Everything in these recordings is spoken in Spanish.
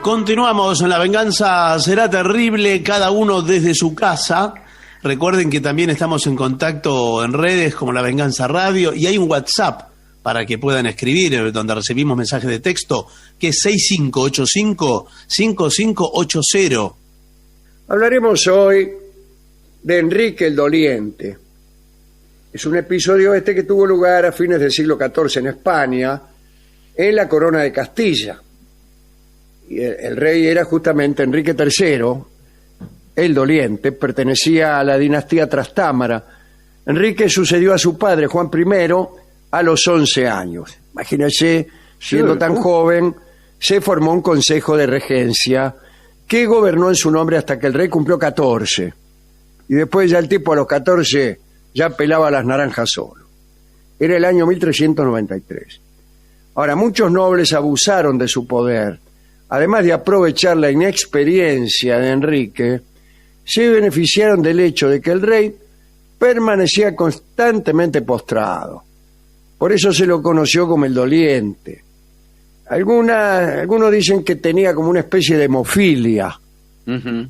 Continuamos en La Venganza Será Terrible, cada uno desde su casa. Recuerden que también estamos en contacto en redes como La Venganza Radio y hay un WhatsApp para que puedan escribir, donde recibimos mensajes de texto, que es 6585-5580. Hablaremos hoy de Enrique el Doliente. Es un episodio que tuvo lugar a fines del siglo XIV en España, en la Corona de Castilla. Y el rey era justamente Enrique III, el Doliente, pertenecía a la dinastía Trastámara. Enrique sucedió a su padre, Juan I, a los 11 años. Imagínense, siendo tan joven, se formó un consejo de regencia que gobernó en su nombre hasta que el rey cumplió 14. Y después ya el tipo a los 14 ya pelaba las naranjas solo. Era el año 1393. Ahora, muchos nobles abusaron de su poder. Además de aprovechar la inexperiencia de Enrique, se beneficiaron del hecho de que el rey permanecía constantemente postrado. Por eso se lo conoció como el Doliente. Algunos dicen que tenía como una especie de hemofilia.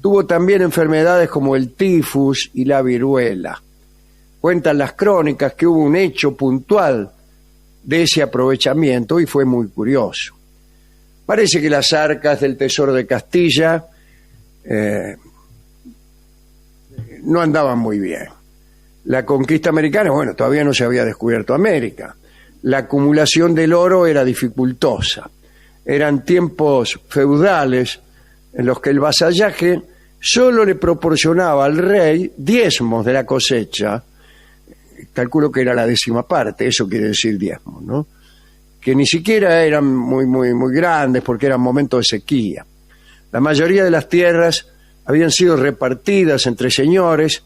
Tuvo también enfermedades como el tifus y la viruela. Cuentan las crónicas que hubo un hecho puntual de ese aprovechamiento y fue muy curioso. Parece que las arcas del Tesoro de Castilla no andaban muy bien. La conquista americana, bueno, todavía no se había descubierto América. La acumulación del oro era dificultosa. Eran tiempos feudales en los que el vasallaje solo le proporcionaba al rey diezmos de la cosecha. Calculo que era la 10ª parte, eso quiere decir diezmos, ¿no? Que ni siquiera eran muy grandes porque eran momentos de sequía. La mayoría de las tierras habían sido repartidas entre señores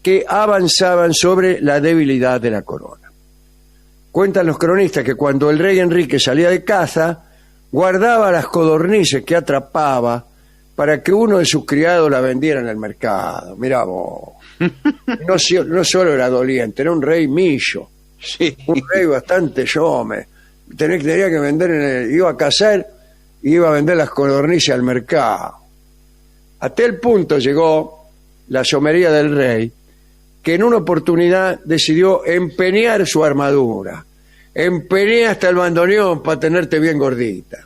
que avanzaban sobre la debilidad de la corona. Cuentan los cronistas que cuando el rey Enrique salía de caza, guardaba las codornices que atrapaba para que uno de sus criados la vendiera en el mercado. Mirá vos. No solo era doliente, era un rey millo. Sí. Un rey bastante yome. Tenía que vender, iba a cazar y iba a vender las codornices al mercado. A tal punto llegó la yomería del rey que en una oportunidad decidió empeñar su armadura. Empeñé hasta el bandoneón para tenerte bien gordita.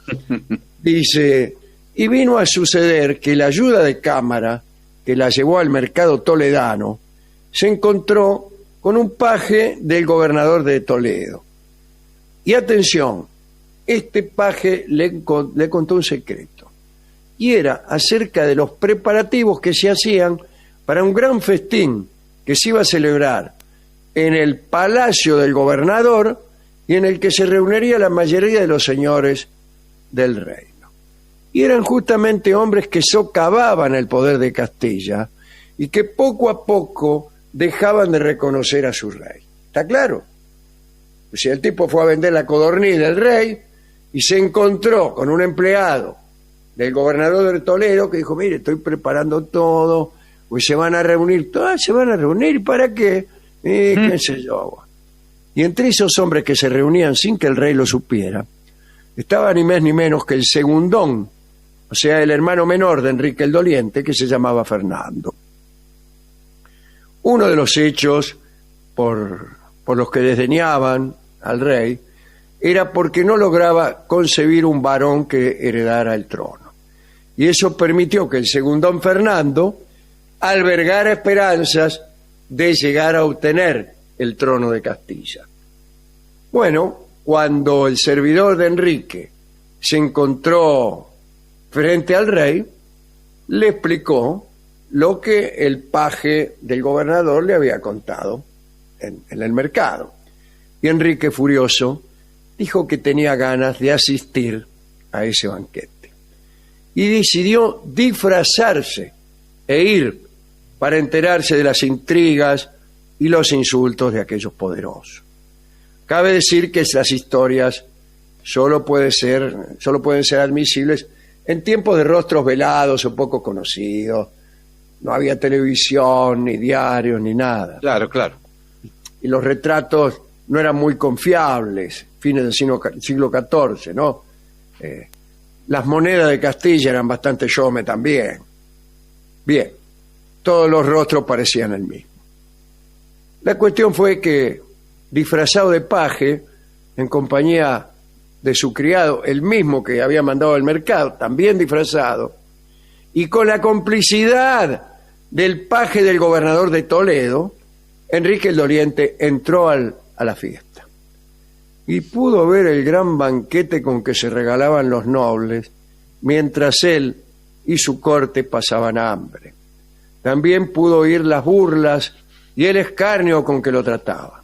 Dice, y vino a suceder que la ayuda de cámara que la llevó al mercado toledano se encontró con un paje del gobernador de Toledo. Y atención, este paje le contó un secreto, y era acerca de los preparativos que se hacían para un gran festín que se iba a celebrar en el palacio del gobernador y en el que se reuniría la mayoría de los señores del reino. Y eran justamente hombres que socavaban el poder de Castilla y que poco a poco dejaban de reconocer a su rey. ¿Está claro? O sea, el tipo fue a vender la codorniz del rey y se encontró con un empleado del gobernador de Toledo que dijo, mire, estoy preparando todo, pues se van a reunir, se van a reunir, ¿para qué? Qué sé yo. Y entre esos hombres que se reunían sin que el rey lo supiera, estaba ni más ni menos que el segundón, o sea, el hermano menor de Enrique el Doliente, que se llamaba Fernando. Uno de los hechos por los que desdeñaban al rey era porque no lograba concebir un varón que heredara el trono. Y eso permitió que el segundón Fernando albergara esperanzas de llegar a obtener el trono de Castilla. Bueno, cuando el servidor de Enrique se encontró frente al rey, le explicó lo que el paje del gobernador le había contado en el mercado. Y Enrique, furioso, dijo que tenía ganas de asistir a ese banquete. Y decidió disfrazarse e ir para enterarse de las intrigas y los insultos de aquellos poderosos. Cabe decir que esas historias solo pueden ser admisibles en tiempos de rostros velados o poco conocidos. No había televisión, ni diarios, ni nada. Claro, claro. Y los retratos no eran muy confiables, fines del siglo XIV, ¿no? Las monedas de Castilla eran bastante yome también. Bien, todos los rostros parecían el mismo. La cuestión fue que, disfrazado de paje, en compañía de su criado, el mismo que había mandado al mercado, también disfrazado, y con la complicidad del paje del gobernador de Toledo, Enrique el Doliente entró a la fiesta. Y pudo ver el gran banquete con que se regalaban los nobles, mientras él y su corte pasaban hambre. También pudo oír las burlas y el escarnio con que lo trataba.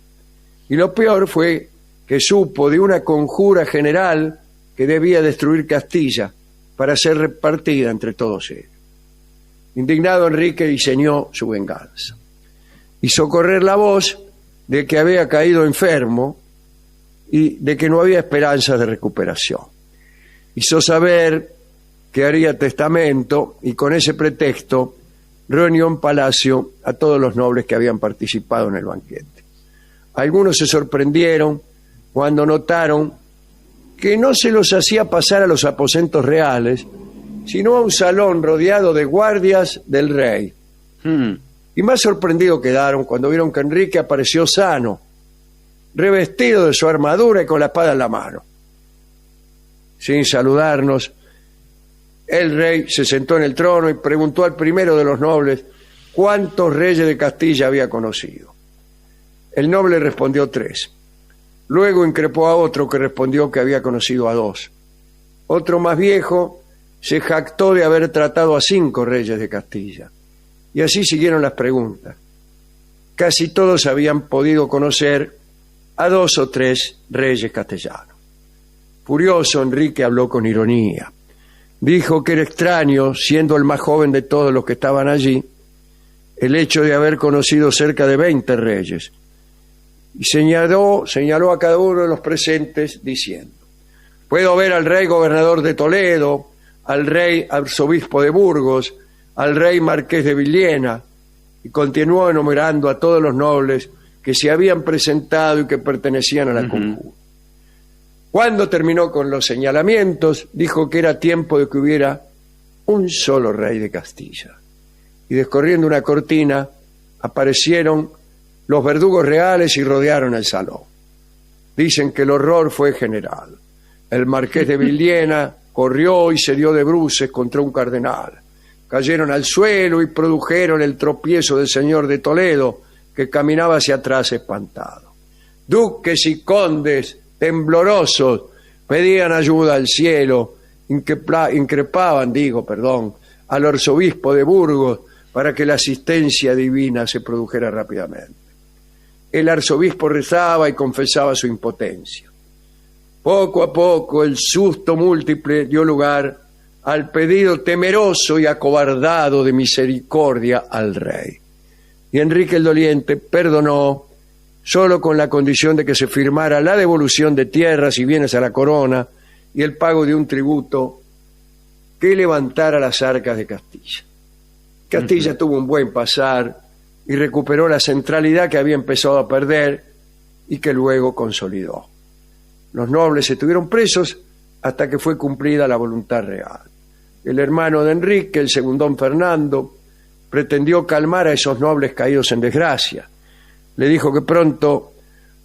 Y lo peor fue que supo de una conjura general que debía destruir Castilla para ser repartida entre todos ellos. Indignado, Enrique diseñó su venganza. Hizo correr la voz de que había caído enfermo y de que no había esperanzas de recuperación. Hizo saber que haría testamento y con ese pretexto reunió en palacio a todos los nobles que habían participado en el banquete. Algunos se sorprendieron cuando notaron que no se los hacía pasar a los aposentos reales, sino a un salón rodeado de guardias del rey. Y más sorprendidos quedaron cuando vieron que Enrique apareció sano, revestido de su armadura y con la espada en la mano. Sin saludarnos, el rey se sentó en el trono y preguntó al primero de los nobles cuántos reyes de Castilla había conocido. El noble respondió 3. Luego increpó a otro que respondió que había conocido a 2. Otro más viejo se jactó de haber tratado a 5 reyes de Castilla. Y así siguieron las preguntas. Casi todos habían podido conocer a 2 o 3 reyes castellanos. Furioso, Enrique habló con ironía. Dijo que era extraño, siendo el más joven de todos los que estaban allí, el hecho de haber conocido cerca de 20 reyes. Y señaló a cada uno de los presentes diciendo: puedo ver al rey gobernador de Toledo, al rey arzobispo de Burgos, al rey marqués de Villena, y continuó enumerando a todos los nobles que se habían presentado y que pertenecían a la conjura. Cuando terminó con los señalamientos, dijo que era tiempo de que hubiera un solo rey de Castilla. Y descorriendo una cortina, aparecieron los verdugos reales y rodearon el salón. Dicen que el horror fue general. El marqués de Villena corrió y se dio de bruces contra un cardenal. Cayeron al suelo y produjeron el tropiezo del señor de Toledo, que caminaba hacia atrás espantado. Duques y condes, temblorosos, pedían ayuda al cielo, increpaban al arzobispo de Burgos para que la asistencia divina se produjera rápidamente. El arzobispo rezaba y confesaba su impotencia. Poco a poco el susto múltiple dio lugar al pedido temeroso y acobardado de misericordia al rey. Y Enrique el Doliente perdonó solo con la condición de que se firmara la devolución de tierras y bienes a la corona y el pago de un tributo que levantara las arcas de Castilla. Castilla tuvo un buen pasar y recuperó la centralidad que había empezado a perder y que luego consolidó. Los nobles estuvieron presos hasta que fue cumplida la voluntad real. El hermano de Enrique, el segundón Fernando, pretendió calmar a esos nobles caídos en desgracia. Le dijo que pronto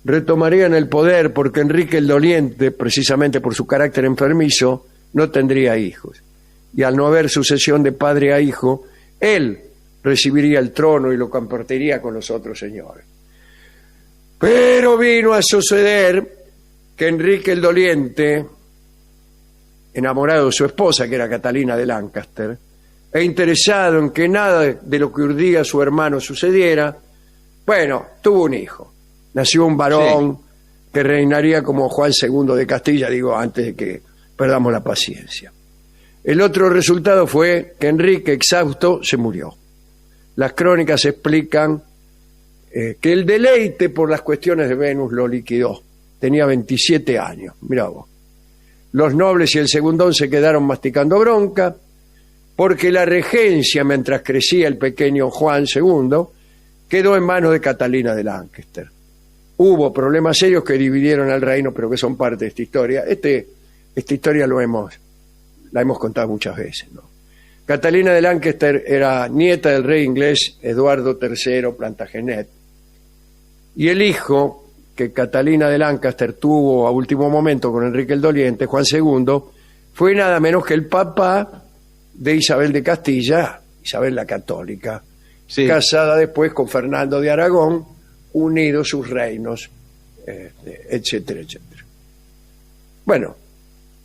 retomarían el poder porque Enrique el Doliente, precisamente por su carácter enfermizo, no tendría hijos. Y al no haber sucesión de padre a hijo, él recibiría el trono y lo compartiría con los otros señores. Pero vino a suceder que Enrique el Doliente, enamorado de su esposa, que era Catalina de Lancaster, e interesado en que nada de lo que urdía su hermano sucediera, tuvo un hijo. Nació un varón que reinaría como Juan II de Castilla, antes de que perdamos la paciencia. El otro resultado fue que Enrique, exhausto, se murió. Las crónicas explican que el deleite por las cuestiones de Venus lo liquidó. Tenía 27 años, mirá vos. Los nobles y el segundón se quedaron masticando bronca porque la regencia, mientras crecía el pequeño Juan II, quedó en manos de Catalina de Lancaster. Hubo problemas serios que dividieron al reino, pero que son parte de esta historia. Esta historia lo hemos la hemos contado muchas veces, ¿no? Catalina de Lancaster era nieta del rey inglés Eduardo III Plantagenet, y el hijo que Catalina de Lancaster tuvo a último momento con Enrique el Doliente, Juan II, fue nada menos que el papá de Isabel de Castilla, Isabel la Católica, Sí. casada después con Fernando de Aragón, unidos sus reinos, etcétera, etcétera. Bueno,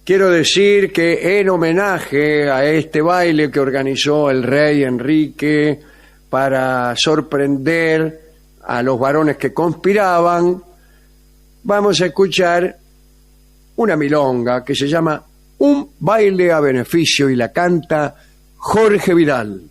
quiero decir que en homenaje a este baile que organizó el rey Enrique para sorprender a los varones que conspiraban, vamos a escuchar una milonga que se llama Un baile a beneficio y la canta Jorge Vidal.